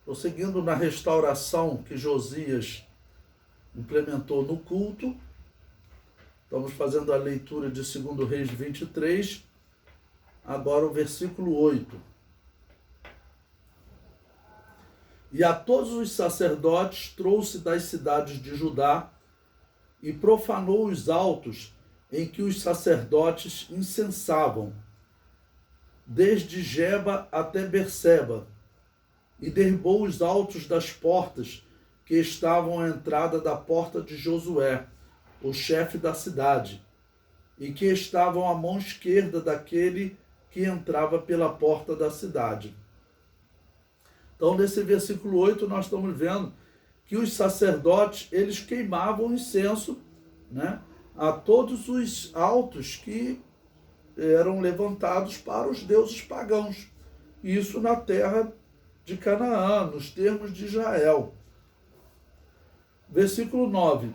prosseguindo na restauração que Josias implementou no culto. Estamos fazendo a leitura de 2 Reis 23, agora o versículo 8. E a todos os sacerdotes trouxe das cidades de Judá e profanou os altos em que os sacerdotes incensavam, desde Geba até Berseba, e derribou os altos das portas que estavam à entrada da porta de Josué, o chefe da cidade, e que estavam à mão esquerda daquele que entrava pela porta da cidade. Então, nesse versículo 8, nós estamos vendo que os sacerdotes, eles queimavam incenso, né, a todos os altos que eram levantados para os deuses pagãos. Isso na terra de Canaã, nos termos de Israel. Versículo 9.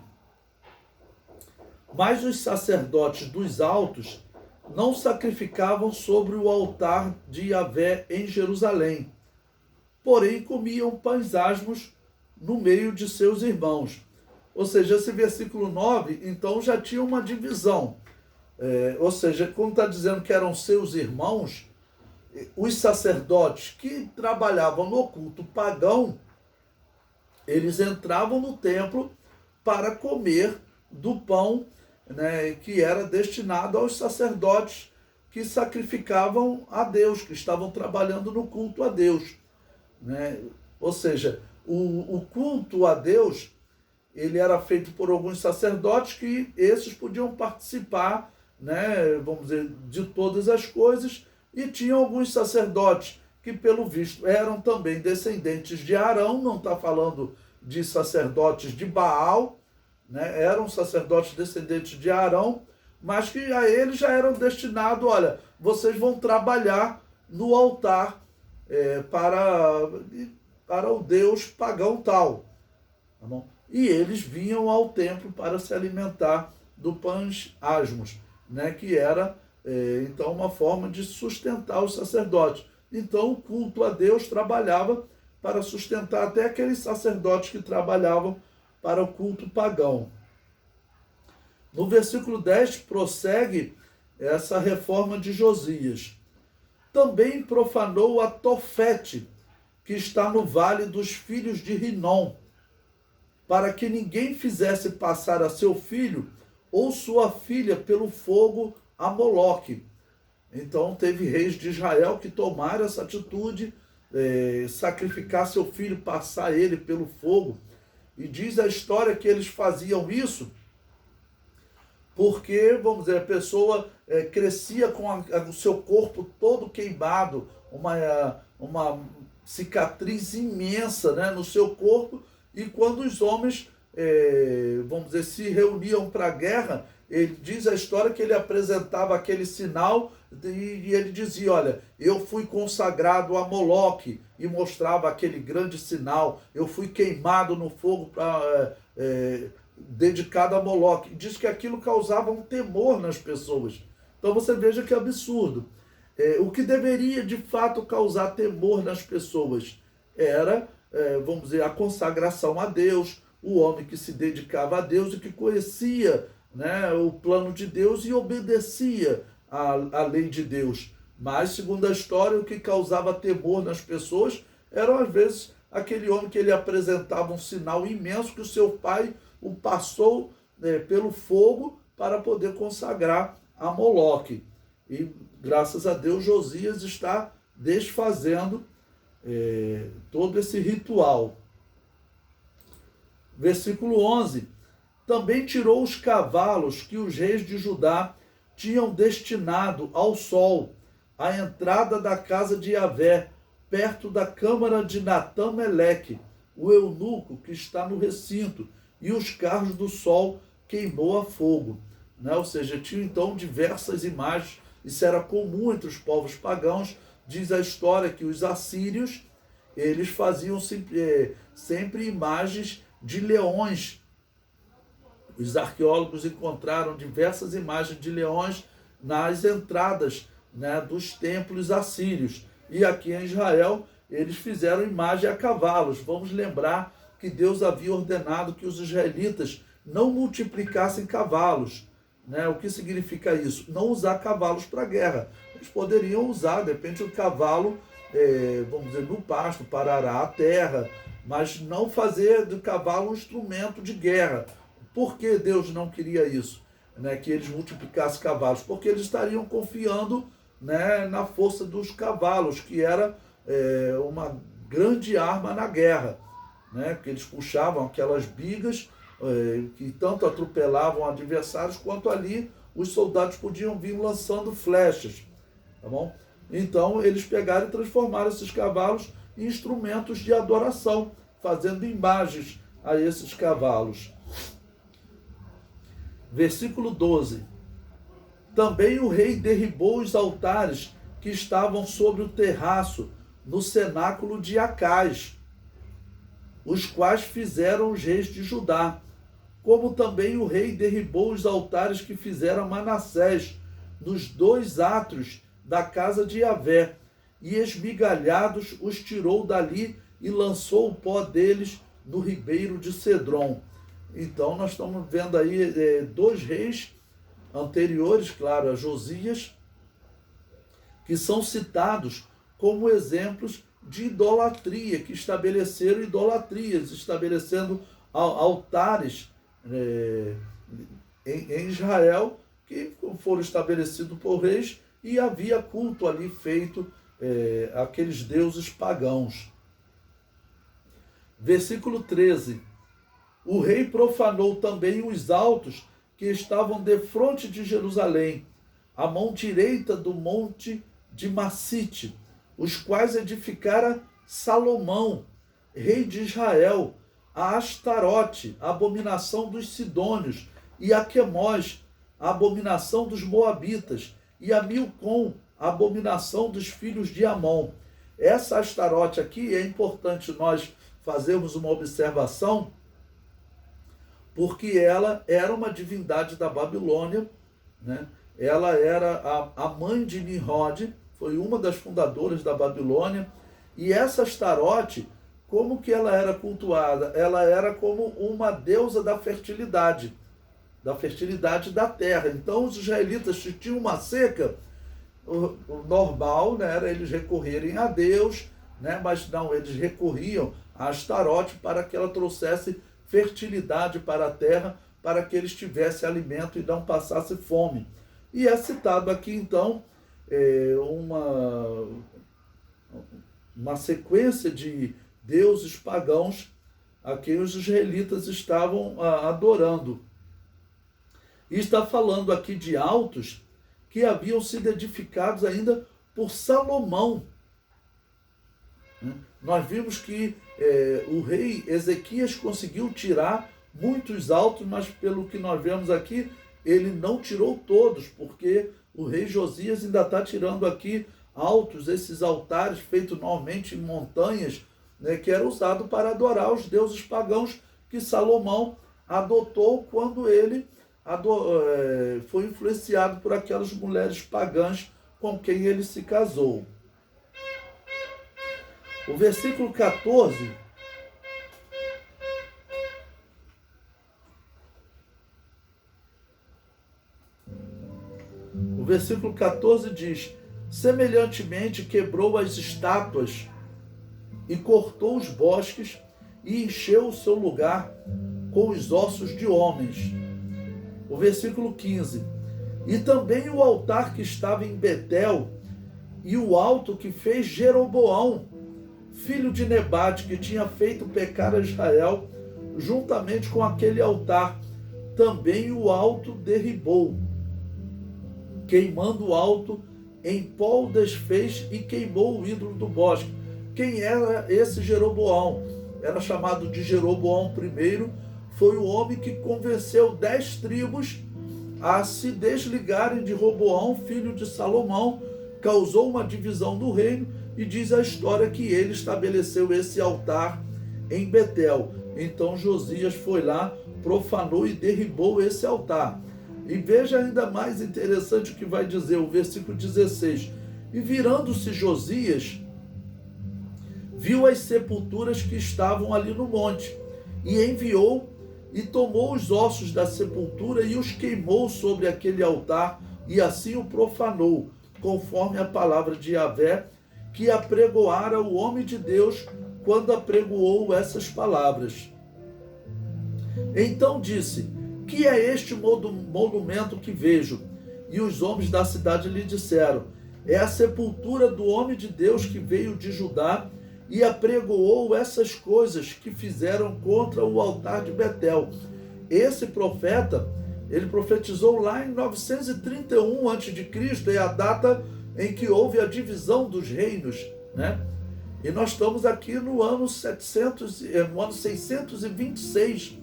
Mas os sacerdotes dos altos não sacrificavam sobre o altar de Yahvé em Jerusalém, porém comiam pães asmos no meio de seus irmãos. Ou seja, esse versículo 9, então, já tinha uma divisão. Ou seja, quando está dizendo que eram seus irmãos, os sacerdotes que trabalhavam no culto pagão, eles entravam no templo para comer do pão, né, que era destinado aos sacerdotes que sacrificavam a Deus, que estavam trabalhando no culto a Deus, né? Ou seja, o culto a Deus, ele era feito por alguns sacerdotes que esses podiam participar, né, vamos dizer, de todas as coisas, e tinha alguns sacerdotes que, pelo visto, eram também descendentes de Arão, não está falando de sacerdotes de Baal, né, eram sacerdotes descendentes de Arão, mas que a eles já eram destinados, olha, vocês vão trabalhar no altar para o Deus pagão tal. Tá bom? E eles vinham ao templo para se alimentar do pães asmos, né, que era, então, uma forma de sustentar os sacerdotes. Então, o culto a Deus trabalhava para sustentar até aqueles sacerdotes que trabalhavam para o culto pagão. No versículo 10, prossegue essa reforma de Josias. Também profanou a Tofete, que está no vale dos filhos de Rinom, para que ninguém fizesse passar a seu filho ou sua filha pelo fogo a Moloque. Então teve reis de Israel que tomaram essa atitude, sacrificar seu filho, passar ele pelo fogo. E diz a história que eles faziam isso porque, vamos dizer, a pessoa crescia com o seu corpo todo queimado, uma cicatriz imensa, né, no seu corpo, e quando os homens, vamos dizer, se reuniam para a guerra, ele diz a história que ele apresentava aquele sinal e ele dizia, olha, eu fui consagrado a Moloque, e mostrava aquele grande sinal, eu fui queimado no fogo dedicado a Moloque. Diz que aquilo causava um temor nas pessoas. Então você veja que absurdo. O que deveria de fato causar temor nas pessoas era, vamos dizer, a consagração a Deus, o homem que se dedicava a Deus e que conhecia, né, o plano de Deus e obedecia à lei de Deus. Mas, segundo a história, o que causava temor nas pessoas era, às vezes, aquele homem que ele apresentava um sinal imenso que o seu pai o passou pelo fogo para poder consagrar a Moloque. E, graças a Deus, Josias está desfazendo todo esse ritual. Versículo 11. Também tirou os cavalos que os reis de Judá tinham destinado ao sol, à entrada da casa de Yahvé, perto da câmara de Natã-Meleque, o eunuco que está no recinto, e os carros do sol queimou a fogo. Né? Ou seja, tinha então diversas imagens, isso era comum entre os povos pagãos. Diz a história que os assírios, eles faziam sempre imagens de leões. Os arqueólogos encontraram diversas imagens de leões nas entradas, né, dos templos assírios. E aqui em Israel, eles fizeram imagem a cavalos. Vamos lembrar que Deus havia ordenado que os israelitas não multiplicassem cavalos. Né? O que significa isso? Não usar cavalos para guerra. Eles poderiam usar, de repente, o cavalo, vamos dizer, no pasto, para arar a terra, mas não fazer do cavalo um instrumento de guerra. Por que Deus não queria isso? Né? Que eles multiplicassem cavalos? Porque eles estariam confiando, né, na força dos cavalos, que era uma grande arma na guerra. Né? Que eles puxavam aquelas bigas que tanto atropelavam adversários, quanto ali os soldados podiam vir lançando flechas. Tá bom? Então eles pegaram e transformaram esses cavalos em instrumentos de adoração, fazendo imagens a esses cavalos. Versículo 12. Também o rei derribou os altares que estavam sobre o terraço no cenáculo de Acais, os quais fizeram os reis de Judá, como também o rei derribou os altares que fizera Manassés nos 2 átrios da casa de Javé, e esmigalhados os tirou dali e lançou o pó deles no ribeiro de Cedron. Então nós estamos vendo aí 2 reis anteriores, claro, a Josias, que são citados como exemplos de idolatria, que estabeleceram idolatrias, estabelecendo altares em Israel, que foram estabelecidos por reis, e havia culto ali feito àqueles deuses pagãos. Versículo 13. O rei profanou também os altos que estavam defronte de Jerusalém, à mão direita do monte de Massite, os quais edificara Salomão, rei de Israel, a Astarote, a abominação dos sidônios, e a Quemós, a abominação dos moabitas, e a Milcom, a abominação dos filhos de Amon. Essa Astarote aqui é importante nós fazermos uma observação, porque ela era uma divindade da Babilônia, né? Ela era a mãe de Nimrod, foi uma das fundadoras da Babilônia, e essa Astarote, como que ela era cultuada? Ela era como uma deusa da fertilidade da terra. Então os israelitas, se tinham uma seca, o normal, né, era eles recorrerem a Deus, né, mas não, eles recorriam a Astarote para que ela trouxesse fertilidade para a terra, para que eles tivessem alimento e não passassem fome. E é citado aqui, então, uma sequência de deuses pagãos a quem os israelitas estavam adorando. E está falando aqui de altos que haviam sido edificados ainda por Salomão. Nós vimos que o rei Ezequias conseguiu tirar muitos altos, mas pelo que nós vemos aqui, ele não tirou todos, porque o rei Josias ainda está tirando aqui altos, esses altares feitos normalmente em montanhas, né, que era usado para adorar os deuses pagãos que Salomão adotou quando ele foi influenciado por aquelas mulheres pagãs com quem ele se casou. O versículo 14... O versículo 14 diz: semelhantemente quebrou as estátuas e cortou os bosques e encheu o seu lugar com os ossos de homens. O versículo 15: e também o altar que estava em Betel e o alto que fez Jeroboão, filho de Nebate, que tinha feito pecar a Israel, juntamente com aquele altar, também o alto derribou, queimando o alto, em pó o desfez e queimou o ídolo do bosque. Quem era esse Jeroboão? Era chamado de Jeroboão I, foi o homem que convenceu 10 tribos a se desligarem de Roboão, filho de Salomão, causou uma divisão do reino, e diz a história que ele estabeleceu esse altar em Betel. Então Josias foi lá, profanou e derribou esse altar. E veja ainda mais interessante o que vai dizer o versículo 16. E virando-se Josias viu as sepulturas que estavam ali no monte, e enviou e tomou os ossos da sepultura e os queimou sobre aquele altar, e assim o profanou, conforme a palavra de Yahvé, que apregoara o homem de Deus quando apregoou essas palavras. Então disse: que é este monumento que vejo? E os homens da cidade lhe disseram: é a sepultura do homem de Deus que veio de Judá e apregoou essas coisas que fizeram contra o altar de Betel. Esse profeta, ele profetizou lá em 931 a.C., é a data em que houve a divisão dos reinos, né? E nós estamos aqui no ano 626.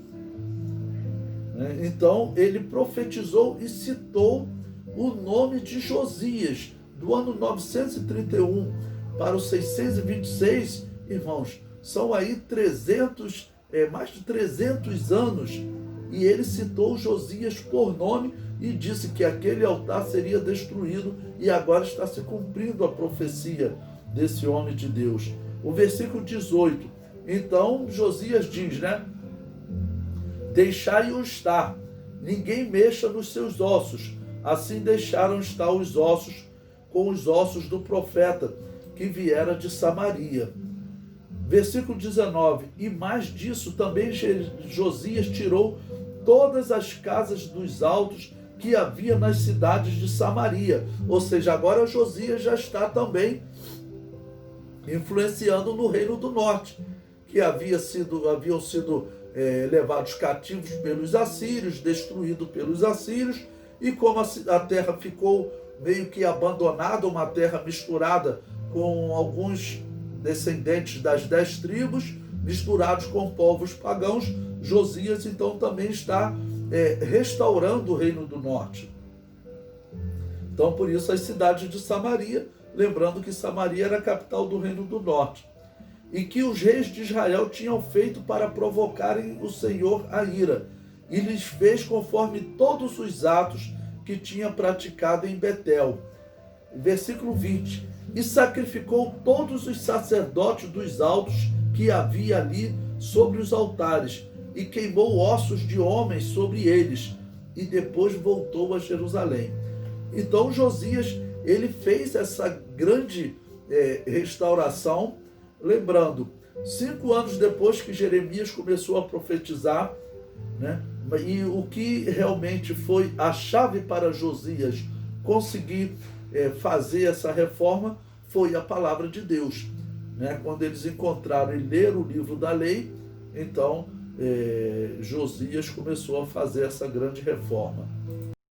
Então, ele profetizou e citou o nome de Josias, do ano 931 para o 626, irmãos, são aí mais de 300 anos, e ele citou Josias por nome e disse que aquele altar seria destruído, e agora está se cumprindo a profecia desse homem de Deus. O versículo 18, então Josias diz, né? Deixai-o estar, ninguém mexa nos seus ossos. Assim deixaram estar os ossos com os ossos do profeta que viera de Samaria. Versículo 19, e mais disso também Josias tirou todas as casas dos altos que havia nas cidades de Samaria. Ou seja, agora Josias já está também influenciando no reino do norte, que haviam sido levados cativos pelos assírios, destruídos pelos assírios, e como a terra ficou meio que abandonada, uma terra misturada com alguns descendentes das 10 tribos, misturados com povos pagãos, Josias então também está restaurando o reino do norte. Então por isso as cidades de Samaria, lembrando que Samaria era a capital do reino do norte, e que os reis de Israel tinham feito para provocarem o Senhor a ira, e lhes fez conforme todos os atos que tinha praticado em Betel. Versículo 20, e sacrificou todos os sacerdotes dos altos que havia ali sobre os altares, e queimou ossos de homens sobre eles, e depois voltou a Jerusalém. Então Josias, ele fez essa grande restauração, lembrando, 5 anos depois que Jeremias começou a profetizar, né? E o que realmente foi a chave para Josias conseguir fazer essa reforma foi a palavra de Deus, né? Quando eles encontraram e leram o livro da lei, então Josias começou a fazer essa grande reforma.